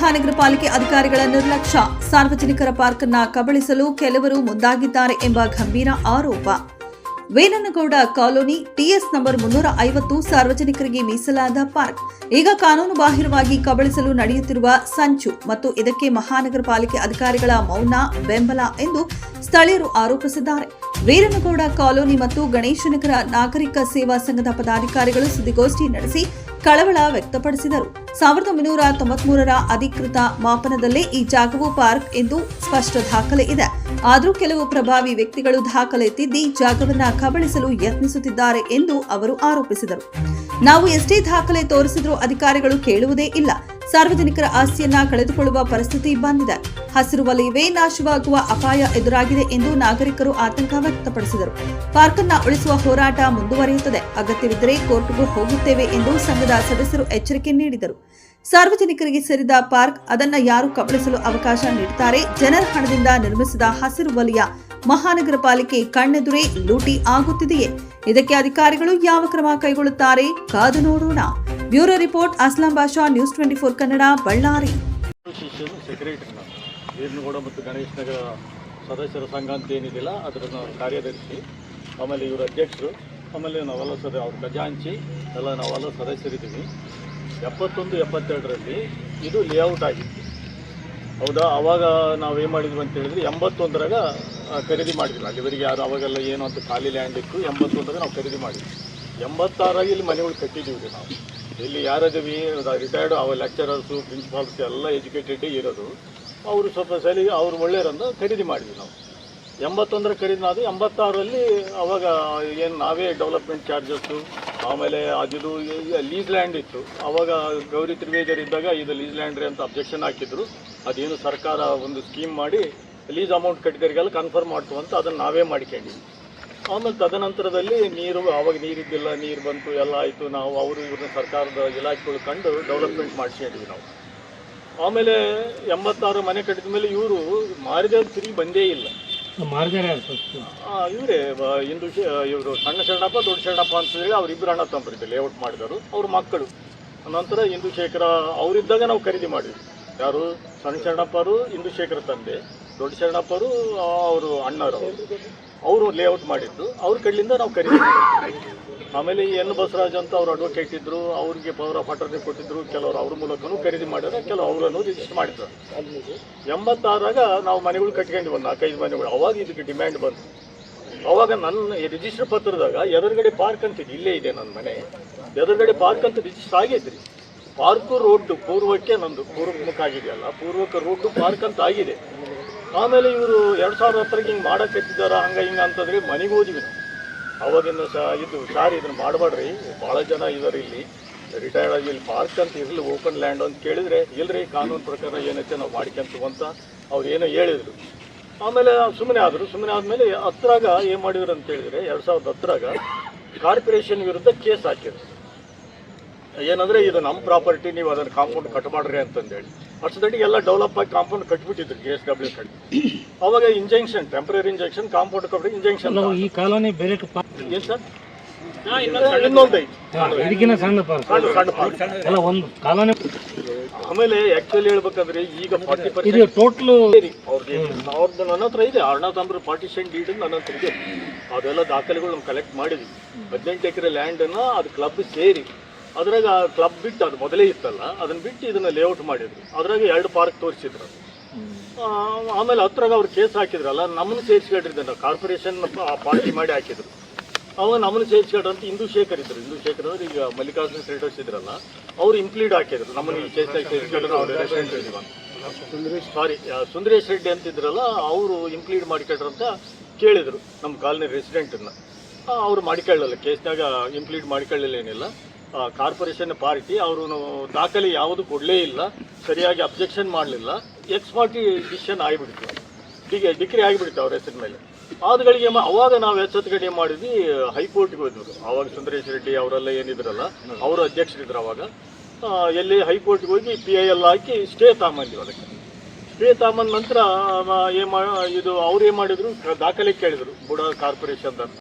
ಮಹಾನಗರ ಪಾಲಿಕೆ ಅಧಿಕಾರಿಗಳ ನಿರ್ಲಕ್ಷ್ಯ, ಸಾರ್ವಜನಿಕರ ಪಾರ್ಕ್ ಅನ್ನು ಕಬಳಿಸಲು ಕೆಲವರು ಮುಂದಾಗಿದ್ದಾರೆ ಎಂಬ ಗಂಭೀರ ಆರೋಪ. ವೇನನಗೌಡ ಕಾಲೋನಿ ಟಿಎಸ್ ನಂಬರ್ 350 ಸಾರ್ವಜನಿಕರಿಗೆ ಮೀಸಲಾದ ಪಾರ್ಕ್ ಈಗ ಕಾನೂನು ಬಾಹಿರವಾಗಿ ಕಬಳಿಸಲು ನಡೆಯುತ್ತಿರುವ ಸಂಚು ಮತ್ತು ಇದಕ್ಕೆ ಮಹಾನಗರ ಪಾಲಿಕೆ ಅಧಿಕಾರಿಗಳ ಮೌನ ಬೆಂಬಲ ಎಂದು ಸ್ಥಳೀಯರು ಆರೋಪಿಸಿದ್ದಾರೆ. ವೀರನಗೌಡ ಕಾಲೋನಿ ಮತ್ತು ಗಣೇಶನಗರ ನಾಗರಿಕ ಸೇವಾ ಸಂಘದ ಪದಾಧಿಕಾರಿಗಳು ಸುದ್ದಿಗೋಷ್ಠಿ ನಡೆಸಿ ಕಳವಳ ವ್ಯಕ್ತಪಡಿಸಿದರು. 1993ರ ಅಧಿಕೃತ ಮಾಪನದಲ್ಲೇ ಈ ಜಾಗವು ಪಾರ್ಕ್ ಎಂದು ಸ್ಪಷ್ಟ ದಾಖಲೆ ಇದೆ. ಆದರೂ ಕೆಲವು ಪ್ರಭಾವಿ ವ್ಯಕ್ತಿಗಳು ದಾಖಲೆ ತಿದ್ದಿ ಜಾಗವನ್ನ ಕಬಳಿಸಲು ಯತ್ನಿಸುತ್ತಿದ್ದಾರೆ ಎಂದು ಅವರು ಆರೋಪಿಸಿದರು. ನಾವು ಎಷ್ಟೇ ದಾಖಲೆ ತೋರಿಸಿದ್ರೂ ಅಧಿಕಾರಿಗಳು ಕೇಳುವುದೇ ಇಲ್ಲ. ಸಾರ್ವಜನಿಕರ ಆಸ್ತಿಯನ್ನ ಕಳೆದುಕೊಳ್ಳುವ ಪರಿಸ್ಥಿತಿ ಬಂದಿದೆ. ಹಸಿರು ವಲಯವೇ ನಾಶವಾಗುವ ಅಪಾಯ ಎದುರಾಗಿದೆ ಎಂದು ನಾಗರಿಕರು ಆತಂಕ ವ್ಯಕ್ತಪಡಿಸಿದರು. ಪಾರ್ಕ್ ಅನ್ನು ಉಳಿಸುವ ಹೋರಾಟ ಮುಂದುವರಿಯುತ್ತದೆ. ಅಗತ್ಯವಿದ್ದರೆ ಕೋರ್ಟ್ಗೂ ಹೋಗುತ್ತೇವೆ ಎಂದು ಸಂಘದ ಸದಸ್ಯರು ಎಚ್ಚರಿಕೆ ನೀಡಿದರು. ಸಾರ್ವಜನಿಕರಿಗೆ ಸೇರಿದ ಪಾರ್ಕ್ ಅದನ್ನ ಯಾರು ಕಬಳಿಸಲು ಅವಕಾಶ ನೀಡುತ್ತಾರೆ? ಜನರ ಹಣದಿಂದ ನಿರ್ಮಿಸಿದ ಹಸಿರು ವಲಯ ಮಹಾನಗರ ಪಾಲಿಕೆ ಕಣ್ಣೆದುರೇ ಲೂಟಿ ಆಗುತ್ತಿದೆಯೇ? ಇದಕ್ಕೆ ಅಧಿಕಾರಿಗಳು ಯಾವ ಕ್ರಮ ಕೈಗೊಳ್ಳುತ್ತಾರೆ? ಕಾದು ನೋಡೋಣ. Bureau report Aslam Basha, news 24 Kannada, Ballari. Veeranagouda ಮತ್ತು ಗಣೇಶ್ ನಗರ ಸದಸ್ಯರ ಸಂಘ ಅಂತ ಏನಿದೆಯಲ್ಲ ಅದರ ಕಾರ್ಯದರ್ಶಿ, ಆಮೇಲೆ ಇವರು ಅಧ್ಯಕ್ಷರು, ಆಮೇಲೆ ನಾವೆಲ್ಲ ಅವ್ರ ಖಜಾಂಚಿ ಎಲ್ಲ ನಾವೆಲ್ಲ ಸದಸ್ಯರಿದ್ದೀವಿ. 71, 72ರಲ್ಲಿ ಇದು ಲೇಔಟ್ ಆಗಿತ್ತು. ಹೌದಾ? ಆವಾಗ ನಾವೇನು ಮಾಡಿದ್ವಿ ಅಂತ ಹೇಳಿದ್ರೆ 81ರಾಗ ಖರೀದಿ ಮಾಡಿದ್ವಿ. ಅಲ್ಲಿವರೆಗೆ ಯಾರು ಅವಾಗೆಲ್ಲ ಏನು ಅಂತ ಖಾಲಿ ಲ್ಯಾಂಡ್ ಇತ್ತು. 81ರಾಗ ನಾವು ಖರೀದಿ ಮಾಡಿದ್ವಿ. 86ರಾಗ ಇಲ್ಲಿ ಮನೆಗಳು ಕಟ್ಟಿದ್ದೀವಿ ರೀ. ನಾವು ಇಲ್ಲಿ ಯಾರದೀವಿ ರಿಟೈರ್ಡ್ ಅವ ಲೆಕ್ಚರರ್ಸು, ಪ್ರಿನ್ಸಿಪಾಲ್ಸ್ ಎಲ್ಲ ಎಜುಕೇಟೆಡ್ ಇರೋದು. ಅವರು ಸ್ವಲ್ಪ ಸಲಿಗೆ ಅವ್ರು ಒಳ್ಳೆಯರನ್ನು ಖರೀದಿ ಮಾಡಿದ್ವಿ ನಾವು. 81ರ ಖರೀದಿ ನಾವು 86ರಲ್ಲಿ ಅವಾಗ ಏನು ನಾವೇ ಡೆವಲಪ್ಮೆಂಟ್ ಚಾರ್ಜಸ್ಸು, ಆಮೇಲೆ ಅದು ಲೀಸ್ ಲ್ಯಾಂಡ್ ಇತ್ತು. ಆವಾಗ ಗೌರಿ ತ್ರಿವೇದಿಯರ್ ಇದ್ದಾಗ ಇದು ಲೀಸ್ ಲ್ಯಾಂಡ್ ಅಂತ ಅಬ್ಜೆಕ್ಷನ್ ಹಾಕಿದ್ರು. ಅದೇನು ಸರ್ಕಾರ ಒಂದು ಸ್ಕೀಮ್ ಮಾಡಿ ಲೀಸ್ ಅಮೌಂಟ್ ಕಟ್ಟಿದವರಿಗೆಲ್ಲ ಕನ್ಫರ್ಮ್ ಮಾಡ್ತು ಅಂತ ಅದನ್ನು ನಾವೇ ಮಾಡ್ಕೊಂಡಿದ್ವಿ. ಆಮೇಲೆ ತದನಂತರದಲ್ಲಿ ಆವಾಗ ನೀರಿದ್ದಿಲ್ಲ, ನೀರು ಬಂತು, ಎಲ್ಲ ಆಯಿತು. ನಾವು ಅವರು ಇವ್ರನ್ನ ಸರ್ಕಾರದ ಇಲಾಖೆಗಳು ಕಂಡು ಡೆವಲಪ್ಮೆಂಟ್ ಮಾಡಿಸಿದ್ವಿ ನಾವು. ಆಮೇಲೆ 86 ಮನೆ ಕಟ್ಟಿದ ಮೇಲೆ ಇವರು ಮಾರಿದವ್ರು ತಿರುಗಿ ಬಂದೇ ಇಲ್ಲ. ಇವರೇ ಇವರು ಸಣ್ಣ ಶರಣಪ್ಪ, ದೊಡ್ಡ ಶರಣಪ್ಪ ಅಂತ ಹೇಳಿ ಅವರಿಬ್ಬರು ಅಣ್ಣ ತಮ್ಮರಿದ್ದೆ ಲೇಔಟ್ ಮಾಡಿದವರು. ಅವ್ರ ಮಕ್ಕಳು ನಂತರ ಇಂದುಶೇಖರ ಅವರಿದ್ದಾಗ ನಾವು ಖರೀದಿ ಮಾಡಿದ್ವಿ. ಯಾರು? ಸಣ್ಣ ಶರಣಪ್ಪರು ಇಂದುಶೇಖರ ತಂದೆ, ದೊಡ್ಡ ಶರಣಪ್ಪರು ಅವರು ಅಣ್ಣರು, ಅವರು ಲೇಔಟ್ ಮಾಡಿದ್ದು. ಅವ್ರ ಕಡೆಯಿಂದ ನಾವು ಖರೀದಿ ಮಾಡಿದ್ವಿ. ಆಮೇಲೆ ಎನ್ ಬಸವರಾಜ್ ಅಂತ ಅವ್ರು ಅಡ್ವೊಕೇಟ್ ಇದ್ದರು. ಅವ್ರಿಗೆ ಪವರ್ ಆಫ್ ಅಟರ್ನಿ ಕೊಟ್ಟಿದ್ರು. ಕೆಲವರು ಅವ್ರ ಮೂಲಕನೂ ಖರೀದಿ ಮಾಡಿದ್ರೆ, ಕೆಲವು ಅವರನ್ನು ರಿಜಿಸ್ಟರ್ ಮಾಡಿದ್ರು. 86ರಾಗ ನಾವು ಮನೆಗಳು ಕಟ್ಕೊಂಡು ಒಂದು 4-5 ಮನೆಗಳು. ಅವಾಗ ಇದಕ್ಕೆ ಡಿಮ್ಯಾಂಡ್ ಬಂತು. ಅವಾಗ ನನ್ನ ರಿಜಿಸ್ಟರ್ ಪತ್ರದಾಗ ಎದುರುಗಡೆ ಪಾರ್ಕ್ ಅಂತಿದ್ದು, ಇಲ್ಲೇ ಇದೆ ನನ್ನ ಮನೆ ಎದುರುಗಡೆ ಪಾರ್ಕ್ ಅಂತ ರಿಜಿಸ್ಟರ್ ಆಗೈತ್ರಿ. ಪಾರ್ಕು ರೋಡ್ ಪೂರ್ವಕ್ಕೆ ನಂದು ಪೂರ್ವಮುಖ ಆಗಿದೆಯಲ್ಲ, ಪೂರ್ವಕ್ಕೆ ರೋಡ್ ಪಾರ್ಕ್ ಅಂತ ಆಗಿದೆ. ಆಮೇಲೆ ಇವರು 2010ಗೆ ಹಿಂಗೆ ಮಾಡೋಕ್ಕೆತ್ತಿದ್ದಾರ ಹಂಗೆ ಹಿಂಗೆ ಅಂತಂದ್ರೆ ಮನೆಗೆ ಹೋದ್ವಿ ನಾವು. ಅವಾಗಿನ ಇದು ಸಾರಿ ಇದನ್ನು ಮಾಡಬೇಡ್ರಿ, ಭಾಳ ಜನ ಇದ್ದಾರೆ ಇಲ್ಲಿ ರಿಟೈರ್ಡ್ ಆಗಿ, ಇಲ್ಲಿ ಪಾರ್ಕ್ ಅಂತ ಇರಲಿ, ಓಪನ್ ಲ್ಯಾಂಡ್ ಅಂತ ಕೇಳಿದರೆ ಇಲ್ಲರಿ ಕಾನೂನು ಪ್ರಕಾರ ಏನೈತೆ ನಾವು ಮಾಡ್ಕೊಂತೀವಿ ಅಂತ ಅವ್ರು ಏನೋ ಹೇಳಿದರು. ಆಮೇಲೆ ಸುಮ್ಮನೆ ಆದರು. ಸುಮ್ಮನೆ ಆದಮೇಲೆ 10ರಾಗ ಏನು ಮಾಡಿದ್ರು ಅಂತ ಹೇಳಿದರೆ 2010ರಾಗ ಕಾರ್ಪೊರೇಷನ್ ವಿರುದ್ಧ ಕೇಸ್ ಹಾಕಿದ್ರು. ಏನಂದರೆ ಇದು ನಮ್ಮ ಪ್ರಾಪರ್ಟಿ, ನೀವು ಅದನ್ನು ಕಾಂಪೌಂಡ್ ಕಟ್ ಮಾಡ್ರಿ ಅಂತಂದೇಳಿ. ಅಷ್ಟದಟ್ಟಿಗೆ ಎಲ್ಲ ಡೆವಲಪ್ ಆಗಿ ಕಾಂಪೌಂಡ್ ಕಟ್ಬಿಟ್ಟಿದ್ರು KSW ಕಡೆ. ಅವಾಗ ಇಂಜೆಕ್ಷನ್, ಟೆಂಪ್ರರಿ ಇಂಜೆಕ್ಷನ್, ಕಾಂಪೌಂಡ್ ಕಟ್ಟಿ ಇಂಜೆಕ್ಷನ್. ಈ ಕಾಲೋನಿ ಬೇರೆ ಏನು ಸರ್? ಇನ್ನೊಂದು ಆಮೇಲೆ ಆ್ಯಕ್ಚುಲಿ ಹೇಳ್ಬೇಕಂದ್ರೆ ಈಗ 40% ಟೋಟಲ್ ಅವ್ರದ್ದು ನನ್ನ ಹತ್ರ ಇದೆ. ಅರ್ಣಾತಂಬ್ರ ಪಾರ್ಟಿಷನ್ ಡೀಡ್ ನನ್ನ ಹತ್ರ ಇದೆ. ಅದೆಲ್ಲ ದಾಖಲೆಗಳು ನಾವು ಕಲೆಕ್ಟ್ ಮಾಡಿದ್ವಿ. 18 ಎಕರೆ ಲ್ಯಾಂಡನ್ನು ಅದು ಕ್ಲಬ್ ಸೇರಿ ಅದ್ರಾಗ ಕ್ಲಬ್ ಬಿಟ್ಟು ಅದು ಮೊದಲೇ ಇತ್ತಲ್ಲ, ಅದನ್ನು ಬಿಟ್ಟು ಇದನ್ನು ಲೇಔಟ್ ಮಾಡಿದ್ರು. ಅದ್ರಾಗ 2 ಪಾರ್ಕ್ ತೋರಿಸಿದ್ರು. ಆಮೇಲೆ 10ರಾಗ ಅವ್ರು ಕೇಸ್ ಹಾಕಿದ್ರಲ್ಲ, ನಮ್ಮನ್ನು ಸೇರಿಸ್ಕೊಂಡಿದ್ದೆ ನಾವು. ಕಾರ್ಪೊರೇಷನ್ ಪಾರ್ಟಿ ಮಾಡಿ ಹಾಕಿದ್ರು. ಅವಾಗ ನಮ್ಮನ್ನು ಸೇರಿಸ್ಕೊಂಡ್ರು ಅಂತ ಇಂದುಶೇಖರ್ ಇದ್ರು. ಇಂದುಶೇಖರ್ ಅವರು ಈಗ ಮಲ್ಲಿಕಾರ್ಜುನ ಟ್ರೇಡರ್ಸ್ ಇದ್ರಲ್ಲ, ಅವ್ರು ಇಂಪ್ಲೀಡ್ ಹಾಕಿದ್ರು. ನಮ್ಮನ್ನು ಈ ಕೇಸಾಗಿ ಸೇರಿಸ್ಕೊಂಡ್ರು. ಅವ್ರು ರೆಸಿಡೆಂಟ್ ಇದ್ದೀವಿ, ಸುಂದರೇಶ್ ರೆಡ್ಡಿ ಅಂತಿದ್ರಲ್ಲ, ಅವರು ಇಂಪ್ಲೀಡ್ ಮಾಡಿಕೊಂಡ್ರು ಅಂತ ಕೇಳಿದರು ನಮ್ಮ ಕಾಲನಿ ರೆಸಿಡೆಂಟನ್ನು. ಅವರು ಮಾಡಿಕೊಳ್ಳಲ್ಲ, ಕೇಸ್ನಾಗ ಇಂಪ್ಲೀಡ್ ಮಾಡಿಕೊಳ್ಳಲಿಲ್ಲ, ಏನಿಲ್ಲ. ಕಾರ್ಪೊರೇಷನ್ ಪಾರ್ಟಿ ಅವರು ದಾಖಲೆ ಯಾವುದು ಕೊಡಲೇ ಇಲ್ಲ, ಸರಿಯಾಗಿ ಅಬ್ಜೆಕ್ಷನ್ ಮಾಡಲಿಲ್ಲ. ಎಕ್ಸ್ ಪಾರ್ಟಿ ಡಿಸಿಷನ್ ಆಗಿಬಿಡ್ತು, ಡಿಕ್ರಿ ಆಗಿಬಿಡ್ತು ಅವ್ರ ಹೆಸರಿನ ಮೇಲೆ. ಆದಗಳಿಗೆ ಅವಾಗ ನಾವು ಎಚ್ಚೆತ್ತುಗಡೆ ಮಾಡಿದ್ವಿ, ಹೈಕೋರ್ಟ್ಗೆ ಹೋದ್ರು. ಆವಾಗ ಸುಂದರೇಶ್ ರೆಡ್ಡಿ ಅವರೆಲ್ಲ ಏನಿದ್ರಲ್ಲ, ಅವರು ಅಧ್ಯಕ್ಷರಿದ್ರು ಅವಾಗ. ಎಲ್ಲಿ ಹೈಕೋರ್ಟ್ಗೆ ಹೋಗಿ PIL ಹಾಕಿ ಸ್ಟೇ ತಗೊಂಬಂದಿವಿ. ಅದಕ್ಕೆ ಸ್ಟೇ ತಗೊಂಬಂದ ನಂತರ ಇದು ಅವ್ರು ಏನು ಮಾಡಿದ್ರು, ದಾಖಲೆ ಕೇಳಿದರು ಬುಡ ಕಾರ್ಪೊರೇಷನ್ದ.